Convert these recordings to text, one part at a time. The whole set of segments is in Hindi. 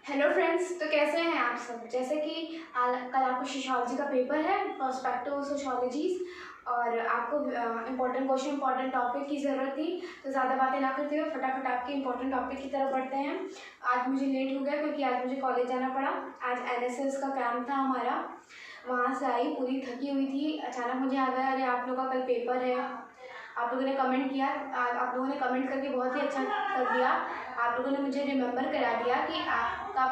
हेलो फ्रेंड्स, तो कैसे हैं आप सब। जैसे कि कल आपको सोशियोलॉजी का पेपर है, पर्सपेक्टिव सोशियोलॉजीज, और आपको इंपॉर्टेंट क्वेश्चन इंपॉर्टेंट टॉपिक की ज़रूरत थी। तो ज़्यादा बातें ना करते हुए फटाफट आपके इंपॉर्टेंट टॉपिक की तरफ बढ़ते हैं। आज मुझे लेट हो गया क्योंकि आज मुझे कॉलेज जाना पड़ा। आज एनएसएस का कैंप था हमारा, वहाँ से आई पूरी थकी हुई थी। अचानक मुझे याद आया, अरे आप लोगों का कल पेपर है। आप लोगों ने कमेंट किया, आप लोगों ने कमेंट करके बहुत ही अच्छा कर दिया। आप लोगों ने मुझे रिमेंबर करा दिया कि आपका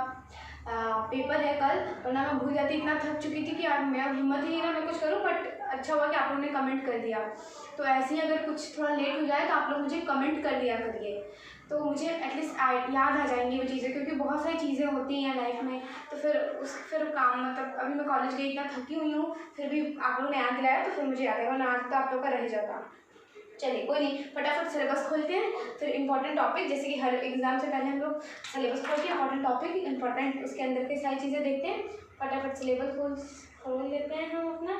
पेपर है कल, वरना मैं भूल जाती, इतना थक चुकी थी कि आज मैं हिम्मत ही नहीं ना मैं कुछ करूं। बट अच्छा हुआ कि आप लोगों ने कमेंट कर दिया। तो ऐसे ही अगर कुछ थोड़ा लेट हो जाए तो आप लोग मुझे कमेंट कर दिया करिए, तो मुझे एटलीस्ट याद आ जाएंगी वो चीज़ें, क्योंकि बहुत सारी चीज़ें होती हैं लाइफ में। तो फिर काम, मतलब अभी मैं कॉलेज गई, इतना थकी हुई हूँ, फिर भी आप लोगों ने याद दिलाया तो फिर मुझे याद है, वरना आज तो आप लोग का रह जाता। चलिए कोई नहीं, फटाफट सिलेबस खोलते हैं। फिर इंपॉर्टेंट टॉपिक, जैसे कि हर एग्जाम से पहले हम लोग सिलेबस खोल के इंपॉर्टेंट टॉपिक, इंपॉर्टेंट उसके अंदर की सारी चीज़ें देखते हैं। फटाफट सिलेबस खोल लेते हैं हम अपना।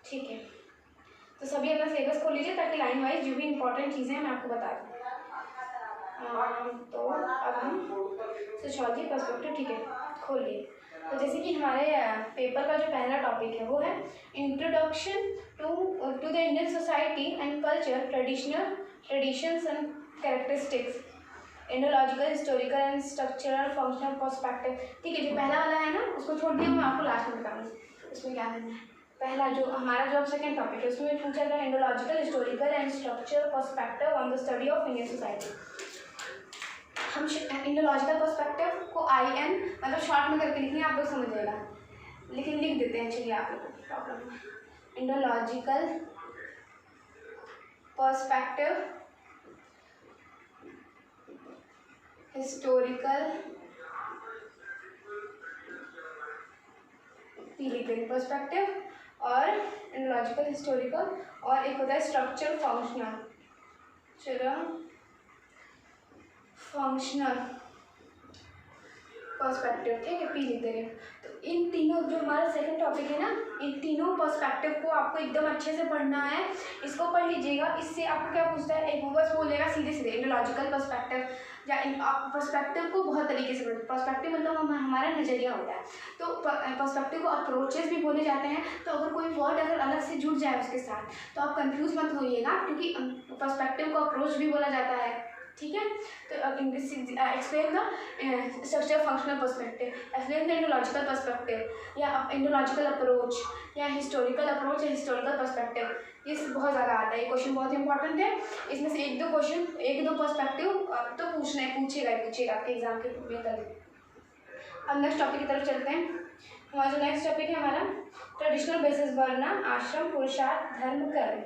ठीक है, तो सभी अपना सिलेबस खोल लीजिए ताकि लाइन वाइज जो भी इंपॉर्टेंट चीज़ें हैं मैं आपको बता दूँ। तो अब हम सोशियोलॉजी पर्सपेक्टिव, ठीक है, खोलिए। तो जैसे कि हमारे पेपर का जो पहला टॉपिक है वो है introduction to the Indian society and culture, traditions and characteristics, Indological, historical and structural functional perspective. ठीक है, जो पहला वाला है ना उसको छोड़ दिया, मैं आपको लास्ट में बताऊँगी उसमें क्या करना है। पहला जो हमारा जो सेकेंड टॉपिक है उसमें पूछा गया Indological, historical and structural perspective on the study of Indian society. हम इंडोलॉजिकल पर्सपेक्टिव को IN मतलब शॉर्ट में करके लिखेंगे, आप लोग समझ जाएगा, लेकिन लिख देते हैं। चलिए, आप लोग को प्रॉब्लम। इंडोलॉजिकल पर्सपेक्टिव, हिस्टोरिकल, लिख देंगे पर्सपेक्टिव, और इंडोलॉजिकल, हिस्टोरिकल, और एक होता है स्ट्रक्चर फंक्शनल, फंक्शनल पर्सपेक्टिव। ठीक है, P लिख दे रहे हैं। तो इन तीनों, जो हमारा सेकंड टॉपिक है ना, इन तीनों पर्सपेक्टिव को आपको एकदम अच्छे से पढ़ना है। इसको पढ़ लीजिएगा। इससे आपको क्या पूछता है, एक वो बस बोलेगा सीधे सीधे इंडोलॉजिकल पर्सपेक्टिव, या आप पर्सपेक्टिव को बहुत तरीके से पढ़ते। पर्सपेक्टिव मतलब हमारा नज़रिया होता है। तो पर्सपेक्टिव को अप्रोचेस भी बोले जाते हैं। तो अगर कोई वर्ड अगर अलग से जुड़ जाए उसके साथ तो आप कंफ्यूज मत होइएगा, क्योंकि पर्सपेक्टिव को अप्रोच भी बोला जाता है। ठीक है, तो explain the structure functional perspective, explain the indological perspective या इंडोलॉजिकल अप्रोच, या हिस्टोरिकल अप्रोच या हिस्टोरिकल पर्सपेक्टिव। ये बहुत ज़्यादा आता है, ये क्वेश्चन बहुत इंपॉर्टेंट है। इसमें से एक दो पर्सपेक्टिव तो पूछेगा आपके एग्जाम के में कल। अब नेक्स्ट टॉपिक की तरफ चलते हैं। हमारा जो नेक्स्ट टॉपिक है हमारा ट्रेडिशनल बेसिस, वर्ण, आश्रम, पुरुषार्थ, धर्म, कर्म।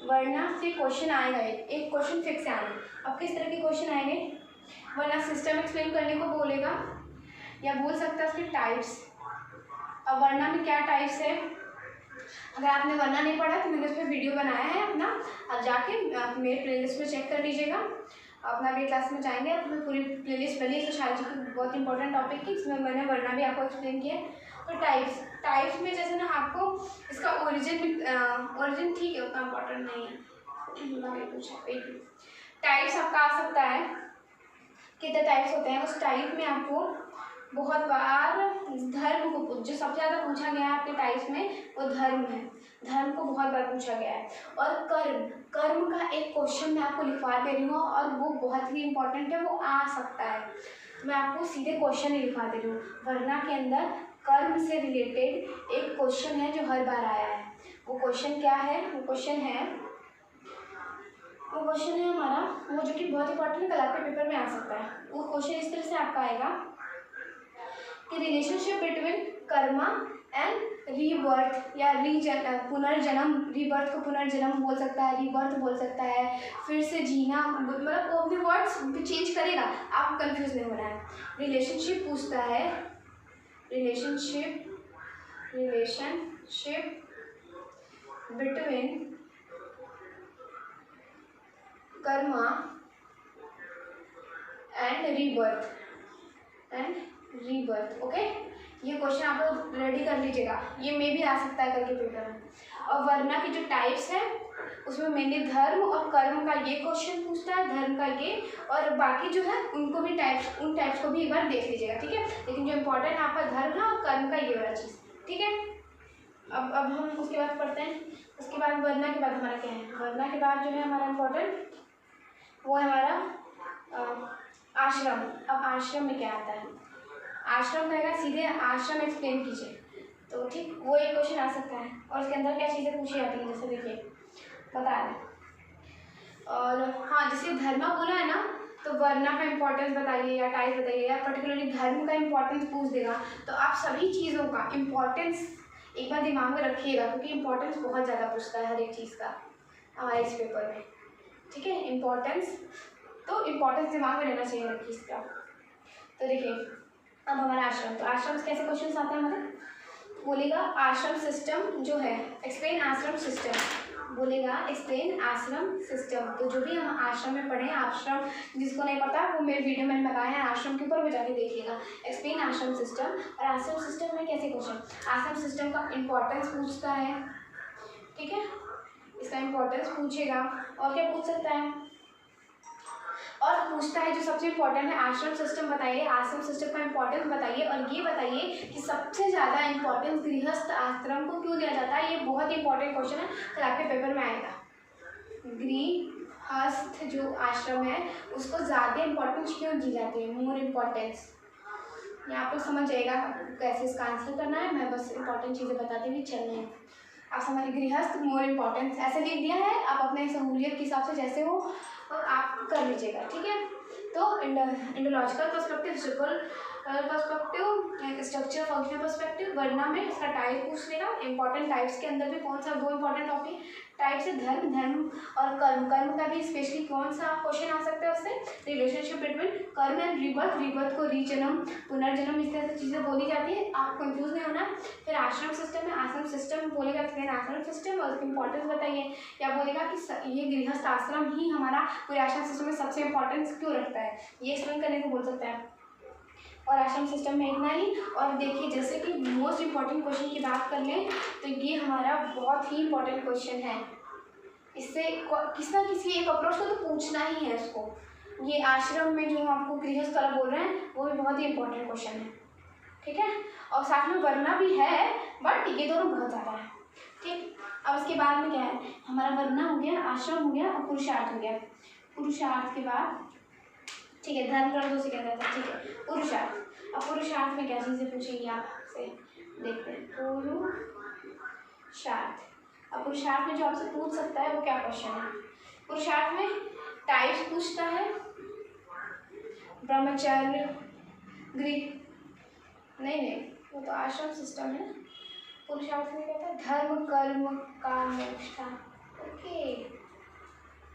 वरना से क्वेश्चन आएगा, एक क्वेश्चन फिक्स आएगा। अब किस तरह के क्वेश्चन आएंगे, वरना सिस्टम एक्सप्लेन करने को बोलेगा, या बोल सकता है उसके टाइप्स। अब वरना में क्या टाइप्स है, अगर आपने वरना नहीं पढ़ा तो मैंने उस पर वीडियो बनाया है अपना, आप जाके मेरे प्लेलिस्ट में चेक कर लीजिएगा। अपना अगली क्लास में जाएंगे, अपनी पूरी प्लेलिस्ट बनी है सोशियोलॉजी की बहुत इंपॉर्टेंट टॉपिक की, इसमें मैंने वरना भी आपको एक्सप्लेन किया है। तो टाइप्स में जैसे ना आपको इसका ओरिजिन ठीक है, उतना इम्पोर्टेंट नहीं है। टाइप्स आपका आ सकता है, कितने टाइप्स होते हैं। उस टाइप में आपको बहुत बार धर्म को, जो सबसे ज़्यादा पूछा गया है आपके टाइप्स में वो धर्म है। धर्म को बहुत बार पूछा गया है। और कर्म का एक क्वेश्चन मैं आपको लिखवा दे रही हूँ, और वो बहुत ही इंपॉर्टेंट है, वो आ सकता है। मैं आपको सीधे क्वेश्चन ही लिखवा दे रही हूँ। वरना के अंदर कर्म से रिलेटेड एक क्वेश्चन है जो हर बार आया है। वो क्वेश्चन क्या है, वो क्वेश्चन है हमारा, वो जो कि बहुत इंपॉर्टेंट कल आपके पेपर में आ सकता है। वो क्वेश्चन इस तरह से आपका आएगा कि relationship between Karma and rebirth, या पुनर्जन्म। रीबर्थ को पुनर्जन्म बोल सकता है, रीबर्थ बोल सकता है, फिर से जीना, मतलब वो अपने वर्ड्स चेंज करेगा, आपको कंफ्यूज नहीं होना है। रिलेशनशिप पूछता है, relationship between Karma and rebirth okay. ये क्वेश्चन आप लोग रेडी कर लीजिएगा, ये मे भी आ सकता है कल के पेपर में। और वरना की जो टाइप्स है उसमें मेनली धर्म और कर्म का ये क्वेश्चन पूछता है, धर्म का ये, और बाकी जो है उनको भी उन टाइप्स को भी एक बार देख लीजिएगा, ठीक है। लेकिन जो इम्पोर्टेंट आपका धर्म है और कर्म का ये वाला चीज़, ठीक है। अब हम उसके बाद पढ़ते हैं। उसके बाद वर्णा के बाद हमारा क्या है, वर्णा के बाद जो है हमारा इम्पोर्टेंट वो है हमारा आश्रम। अब आश्रम में क्या आता है, आश्रम रहेगा, सीधे आश्रम एक्सप्लेन कीजिए, तो ठीक वो एक क्वेश्चन आ सकता है। और उसके अंदर क्या चीज़ें पूछी जाती हैं, जैसे देखिए बता दें। और हाँ, जैसे धर्म बोला है ना, तो वर्णा का इंपॉर्टेंस बताइए या टाइप बताइए या पर्टिकुलरली धर्म का इंपॉर्टेंस पूछ देगा, तो आप सभी चीज़ों का इंपॉर्टेंस एक बार दिमाग में रखिएगा, क्योंकि इंपॉर्टेंस बहुत ज़्यादा पूछता है हर एक चीज़ का हमारे इस पेपर में, ठीक है। इंपॉर्टेंस, तो इंपॉर्टेंस दिमाग में रहना चाहिए हर चीज़ का। तो देखिए अब हमारा आश्रम, तो आश्रम से कैसे क्वेश्चन आते हैं हमारे, बोलेगा आश्रम सिस्टम जो है, एक्सप्लेन आश्रम सिस्टम, बोलेगा एक्सप्लेन आश्रम सिस्टम। तो जो भी हम आश्रम में पढ़े, आश्रम जिसको नहीं पता वो मेरे वीडियो में लगाए हैं आश्रम के ऊपर, वो जाके देखिएगा, एक्सप्लेन आश्रम सिस्टम। और आश्रम सिस्टम में कैसे क्वेश्चन, आश्रम सिस्टम का इम्पोर्टेंस पूछता है, ठीक है, इसका इम्पोर्टेंस पूछेगा। और क्या पूछ सकता है, और पूछता है जो सबसे इम्पोर्टेंट है, आश्रम सिस्टम बताइए, आश्रम सिस्टम का इम्पोर्टेंस बताइए, और ये बताइए कि सबसे ज़्यादा इम्पोर्टेंस गृहस्थ आश्रम को क्यों दिया जाता है। ये बहुत ही इंपॉर्टेंट क्वेश्चन है, कल आपके पेपर में आएगा। गृहस्थ जो आश्रम है उसको ज़्यादा इम्पोर्टेंस क्यों दी जाती है, मोर इम्पोर्टेंस। ये आप लोग समझ जाएगा कैसे इसका आंसर करना है, मैं बस इंपॉर्टेंट चीज़ें बताती हुई चल रही हूँ, आप समझ। गृहस्थ मोर इम्पोर्टेंस ऐसे लिख दिया है, आप अपने सहूलियत के हिसाब से जैसे हो और आप कर लीजिएगा, ठीक है। तो indological perspective, historical perspective, structure functional perspective, वर्णा में इसका टाइप पूछ लेगा, इंपॉर्टेंट टाइप्स के अंदर भी कौन सा, दो इंपॉर्टेंट टॉपिक टाइप से धर्म और कर्म, कर्म का भी स्पेशली कौन सा क्वेश्चन आ सकता है उससे, रिलेशनशिप बिटवीन कर्म एंड रिबर्थ, रिबर्थ को रीजन्म पुनर्जन्म इस तरह से चीज़ें बोली जाती है, आप कंफ्यूज नहीं होना। फिर आश्रम सिस्टम में, आश्रम सिस्टम बोलेगा फिर आश्रम सिस्टम और उसकी इंपॉर्टेंस बताइए, या बोलेगा कि ये गृहस्थ आश्रम ही हमारा पूरे आश्रम सिस्टम में सबसे इंपॉर्टेंस क्यों रखता है, ये एक्सप्लेन करने को बोल सकता है। और आश्रम सिस्टम में इतना ही। और देखिए जैसे कि मोस्ट इम्पॉर्टेंट क्वेश्चन की बात कर लें तो ये हमारा बहुत ही इम्पॉर्टेंट क्वेश्चन है, इससे किसी ना किसी एक अप्रोच को तो पूछना ही है उसको। ये आश्रम में जो आपको गृहस्थ वाला बोल रहे हैं वो भी बहुत ही इंपॉर्टेंट क्वेश्चन है, ठीक है। और साथ में वर्णा भी है, बट ये दोनों बहुत ज़्यादा है, ठीक। अब इसके बाद में क्या है, हमारा वर्णा हो गया, आश्रम हो गया और पुरुषार्थ हो गया। पुरुषार्थ के बाद ठीक है, धर्म कर्म से कहता था, ठीक है, पुरुषार्थ। अब पुरुषार्थ में क्या चीज़ें पूछेंगी आपसे, देखते हैं। पुरुषार्थ, अब पुरुषार्थ में जो आपसे पूछ सकता है वो क्या क्वेश्चन है, पुरुषार्थ में टाइप्स पूछता है, ब्रह्मचर्य, गृह, नहीं वो तो आश्रम सिस्टम है। पुरुषार्थ में कहता है धर्म कर्म काम मोक्ष। ओके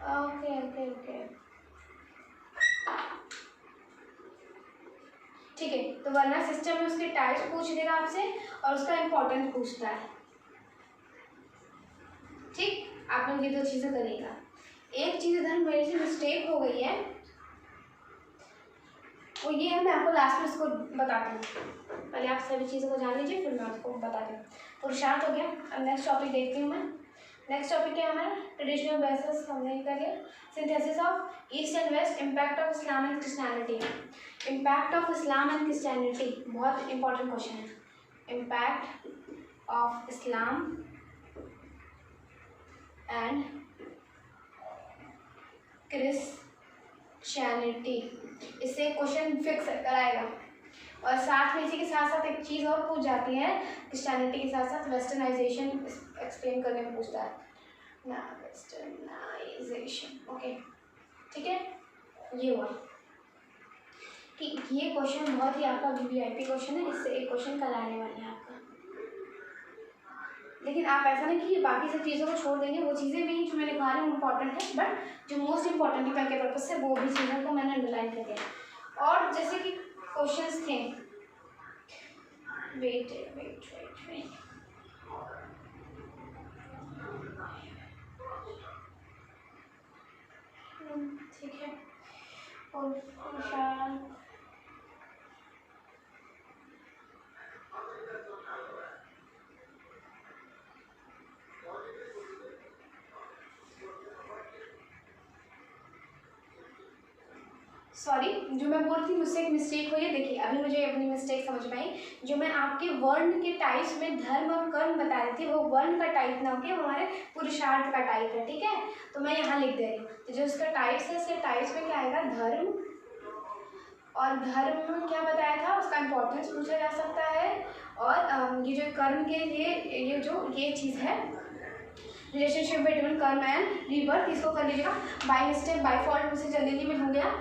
ओके ओके ओके, ठीक है। तो वर्णा सिस्टम में उसके टाइप्स पूछ देगा आपसे और उसका इम्पोर्टेंस पूछता है, ठीक। आप लोग ये दो चीज़ें करिएगा। एक चीज़ इधर मेरे से मिस्टेक हो गई है, वो ये है, मैं आपको लास्ट में इसको बताती हूँ, पहले आप सभी चीज़ों को जान लीजिए फिर मैं आपको बताती हूँ। पुरुषार्थ हो गया। अब नेक्स्ट टॉपिक देखती हूँ मैं। नेक्स्ट टॉपिक क्या है हमारा, ट्रेडिशनल बेसिस हमने कर लिया, synthesis of east and west, impact of Islam and Christianity. Impact of Islam and Christianity बहुत इंपॉर्टेंट क्वेश्चन है। Impact of Islam and Christianity, इससे क्वेश्चन फिक्स कराएगा। और साथ में इसी के साथ साथ एक चीज़ और पूछ जाती है, क्रिश्चियनिटी के साथ साथ वेस्टर्नाइजेशन एक्सप्लेन करने में पूछता है ना, वेस्टर्नाइजेशन, ओके, ठीक है। ये हुआ कि ये क्वेश्चन बहुत ही आपका वीवीआईपी क्वेश्चन है, इससे एक क्वेश्चन कल आने वाला है आपका। लेकिन आप ऐसा नहीं कि बाकी सब चीज़ों को छोड़ देंगे, वो चीज़ें भी जो मैंने कहा है इम्पॉर्टेंट है, बट जो मोस्ट इम्पॉर्टेंट है के पर्पज से वो भी चीज़ों को मैंने अंडरलाइन कर दिया। और जैसे कि क्वेश्चंस थे, वेट, ठीक है। और सॉरी, जो मैं बोल रही थी मुझसे एक मिस्टेक हुई है। देखिए अभी मुझे अपनी मिस्टेक समझ में आई। जो मैं आपके वर्ण के टाइप्स में धर्म और कर्म बता रही थी, वो वर्ण का टाइप ना होके वो हमारे पुरुषार्थ का टाइप है, ठीक है। तो मैं यहाँ लिख दे रही हूँ। तो जो इसका टाइप्स है, इसके टाइप्स में क्या आएगा, धर्म। और धर्म में क्या बताया था, उसका इम्पोर्टेंस पूछा जा सकता है। और ये जो कर्म के लिए ये चीज़ है, रिलेशनशिप बिटवीन कर्म एंड रीबर्थ, इसको कर लीजिएगा। बाय मिस्टेक, बाय फॉल्ट मुझसे जल्दी में हो गया,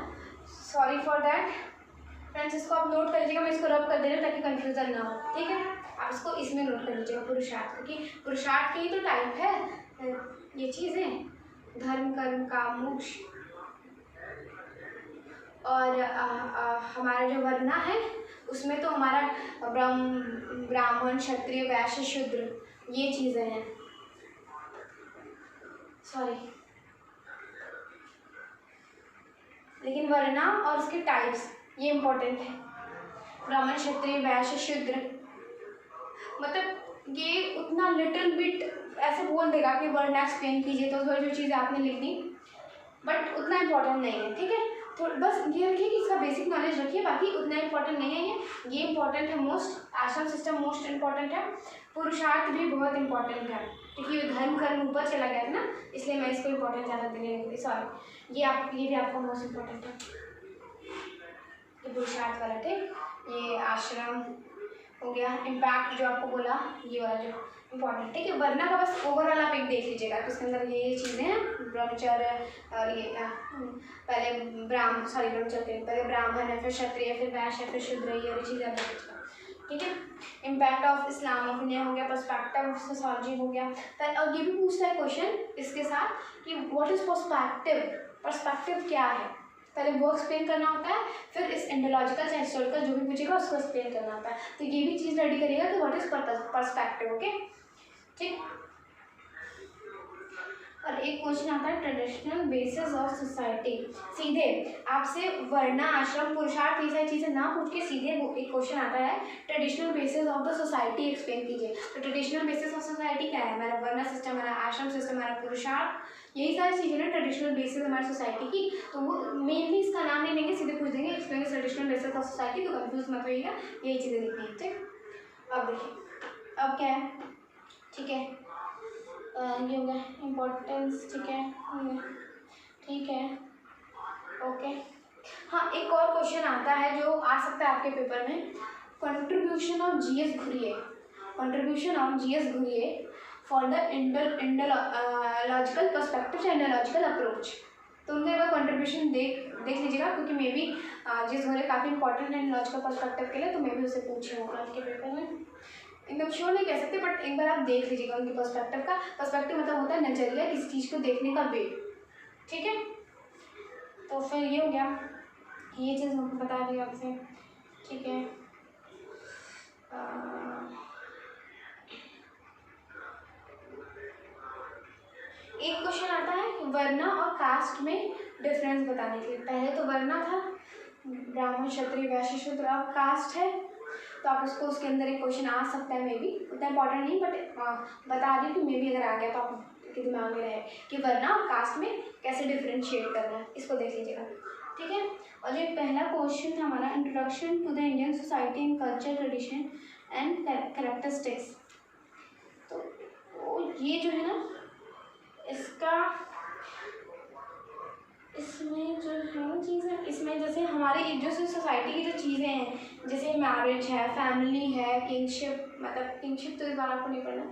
सॉरी फॉर दैट फ्रेंड्स। इसको आप नोट कर लीजिएगा, मैं इसको रब कर दे रही हूँ ताकि कंफ्यूजन ना हो, ठीक है। आप इसको इसमें नोट कर लीजिएगा, पुरुषार्थ, क्योंकि पुरुषार्थ के ही तो टाइप है ये चीज़ें, धर्म कर्म काम मोक्ष। और हमारा जो वर्णा है उसमें तो हमारा ब्राह्मण क्षत्रिय वैश्य शूद्र ये चीज़ें हैं, सॉरी। लेकिन वर्णा और उसके टाइप्स ये इम्पोर्टेंट है, ब्राह्मण क्षत्रिय वैश्य शूद्र। मतलब ये उतना लिटिल बिट ऐसे बोल देगा कि वर्णा एक्सप्लेन कीजिए, तो जो चीज़ें आपने लिख दी, बट उतना इम्पोर्टेंट नहीं है, ठीक है। तो बस ये रखिए कि इसका बेसिक नॉलेज रखिए, बाकी उतना इम्पोर्टेंट नहीं है ये इम्पोर्टेंट है मोस्ट। आश्रम सिस्टम मोस्ट इम्पोर्टेंट है, पुरुषार्थ भी बहुत इम्पोर्टेंट है, क्योंकि धर्म कर्म ऊपर चला गया था ना, इसलिए मैं इसको इम्पोर्टेंट ज़्यादा देने लगी, सॉरी। ये भी आपका मोस्ट इम्पोर्टेंट है, ये पुरुषार्थ वाला, ठीक। ये आश्रम हो गया, इम्पैक्ट जो आपको बोला ये वाला जो इम्पोर्टेंट, ठीक है। वर्णा का बस ओवरऑल आप एक देख लीजिएगा, तो उसके अंदर ये चीज़ें हैं, ब्रह्मचर्य और ये पहले पहले ब्राह्मण है, फिर क्षत्रिय, फिर वैश्य, फिर शूद्र, ये वाली चीज़ें आप देख लीजिएगा, ठीक है। Impact of Islam of India हो गया, पर्सपेक्टिव ऑफ सोसाइटी हो गया। और ये भी पूछता है क्वेश्चन इसके साथ कि व्हाट इज पर्सपेक्टिव, पर्सपेक्टिव क्या है, पहले वो एक्सप्लेन करना होता है, फिर इस एंडोलॉजिकल या हिस्टोरिकल जो भी पूछेगा उसको एक्सप्लेन करना होता है। तो ये भी चीज़ रेडी करिएगा कि व्हाट इज पर्सपेक्टिव, ओके, ठीक। और एक क्वेश्चन आता है ट्रेडिशनल बेसिस ऑफ सोसाइटी, सीधे आपसे वर्णा आश्रम पुरुषार्थ ये सारी चीज़ें ना पूछ के सीधे एक क्वेश्चन आता है, traditional basis of the society explain कीजिए। तो ट्रेडिशनल बेसिस ऑफ सोसाइटी क्या है, हमारा वर्णा सिस्टम, हमारा आश्रम सिस्टम, हमारा पुरुषार्थ, यही सारी चीज़ें ना ट्रेडिशनल बेसिस हमारी सोसाइटी की। तो वो मेनली इसका नाम नहीं लेंगे, सीधे पूछ देंगे explain traditional basis of society, तो कंफ्यूज मत होइएगा, यही चीज़ें लिखनी है, ठीक। अब देखिए अब क्या है, ठीक है, ये हो गया इम्पोर्टेंस, ठीक है, ठीक है, ओके। हाँ, एक और क्वेश्चन आता है जो आ सकता है आपके पेपर में, contribution of GS Ghurye, contribution of GS Ghurye for the indological perspective indological approach. तो उनका एक बार कंट्रीब्यूशन देख लीजिएगा, क्योंकि मे भी जीएस घुरिये काफ़ी इंपॉर्टेंट है एंडोलॉजिकल पर्सपेक्टिव के लिए, तो मे भी उसे पूछे होगा आपके पेपर में। एकदम श्योर नहीं कह सकते, बट एक बार आप देख लीजिएगा उनके पर्सपेक्टिव का। पर्सपेक्टिव मतलब होता है नजरिया, किसी चीज़ को देखने का वे, ठीक है। तो फिर ये हो गया, ये चीज़ बता दी आपसे, ठीक है। एक क्वेश्चन आता है वर्णा और कास्ट में डिफरेंस बताने के लिए। पहले तो वर्णा था, ब्राह्मण क्षत्रिय वैश्य शूद्र, अब कास्ट है, तो आप उसको उसके अंदर एक क्वेश्चन आ सकता है, मे बी उतना इंपॉर्टेंट नहीं, बट बता दी कि मे बी अगर आ गया तो आपके दिमाग में रहे कि वर्णा और कास्ट में कैसे डिफ्रेंशिएट करना है, इसको देख लीजिएगा, ठीक है। और जो पहला क्वेश्चन था हमारा, introduction to the Indian society in culture tradition and characteristics, तो ये जो है ना, इसमें जो है चीज़ें, इसमें जैसे हमारे जो सोसाइटी की जो चीज़ें हैं, जैसे मैरिज है, फैमिली है, किंगशिप, मतलब किंगशिप तो इस बार आपको नहीं पढ़ना,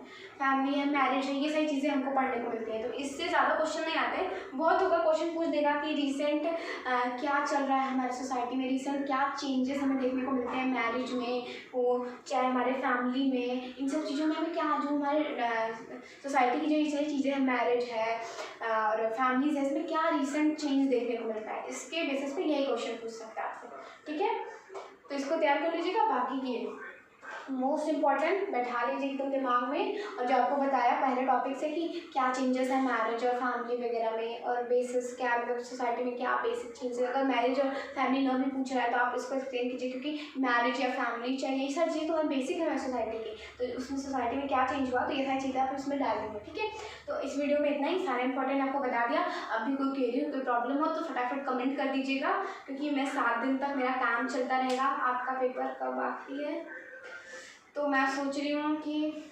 फैमिली है, मैरिज है, ये सारी चीज़ें हमको पढ़ने को मिलती हैं। तो इससे ज़्यादा क्वेश्चन नहीं आते, बहुत होगा क्वेश्चन पूछ देगा कि रिसेंट क्या चल रहा है हमारी सोसाइटी में, रिसेंट क्या चेंजेस हमें देखने को मिलते हैं मैरिज में, वो चाहे हमारे फैमिली में, इन सब चीज़ों में हमें क्या, जो हमारे सोसाइटी की जो ये सारी चीज़ें हैं, मैरिज है और फैमिलीज है, इसमें क्या रिसेंट चेंज देखने को मिलता है, इसके बेसिस पे यही क्वेश्चन पूछ सकता है आपसे, ठीक है। तो इसको तैयार कर लीजिएगा, बाकी की मोस्ट इम्पॉर्टेंट बैठा लीजिए एकदम दिमाग में। और जो आपको बताया पहले टॉपिक से कि क्या चेंजेस हैं मैरिज और फैमिली वगैरह में, और बेसिस क्या मतलब सोसाइटी में क्या बेसिक चीज़ें, अगर मैरिज और फैमिली लॉ भी पूछ रहा है तो आप इसको एक्सप्लेन कीजिए, क्योंकि मैरिज या फैमिली चाहिए ये सारी चीज़ें तो बेसिक है सोसाइटी की, तो उसमें सोसाइटी में क्या चेंज हुआ तो ये सारी चीज़ें आप उसमें डाल देंगे। ठीक है, तो इस वीडियो में इतना ही, सारा इंपॉर्टेंट आपको बता दिया। अब भी कोई क्वेरी कोई प्रॉब्लम हो तो फटाफट कमेंट कर दीजिएगा, क्योंकि मैं 7 दिन तक मेरा काम चलता रहेगा। आपका पेपर कब आखिरी है, तो मैं सोच रही हूँ कि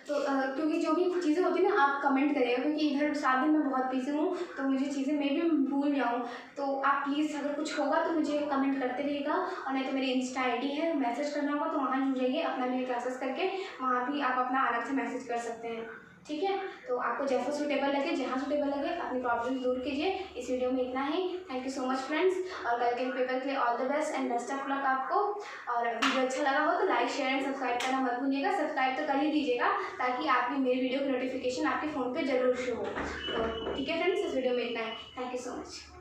तो क्योंकि जो भी चीज़ें होती है ना आप कमेंट करिएगा, क्योंकि इधर 7 दिन मैं बहुत बिजी हूँ तो मुझे चीज़ें मैं भी भूल जाऊँ। तो आप प्लीज़ अगर कुछ होगा तो मुझे कमेंट करते रहिएगा, और नहीं तो मेरी इंस्टा आईडी है, मैसेज करना होगा तो वहाँ जुड़ जाइए अपना मेरी क्लासेस करके, वहाँ भी आप अपना अलग से मैसेज कर सकते हैं। ठीक है, तो आपको जैसा सूटेबल लगे, जहाँ सूटेबल लगे अपनी प्रॉब्लम दूर कीजिए। इस वीडियो में इतना ही। Thank you so much friends, और कल के पेपर के लिए all the best and best of luck आपको। और वीडियो अच्छा लगा हो तो लाइक शेयर एंड सब्सक्राइब करना मत भूलिएगा। सब्सक्राइब तो कर ही दीजिएगा ताकि आपकी मेरी वीडियो की नोटिफिकेशन आपके फ़ोन पे जरूर शो हो। तो ठीक है फ्रेंड्स, इस वीडियो में इतना ही। Thank you so much.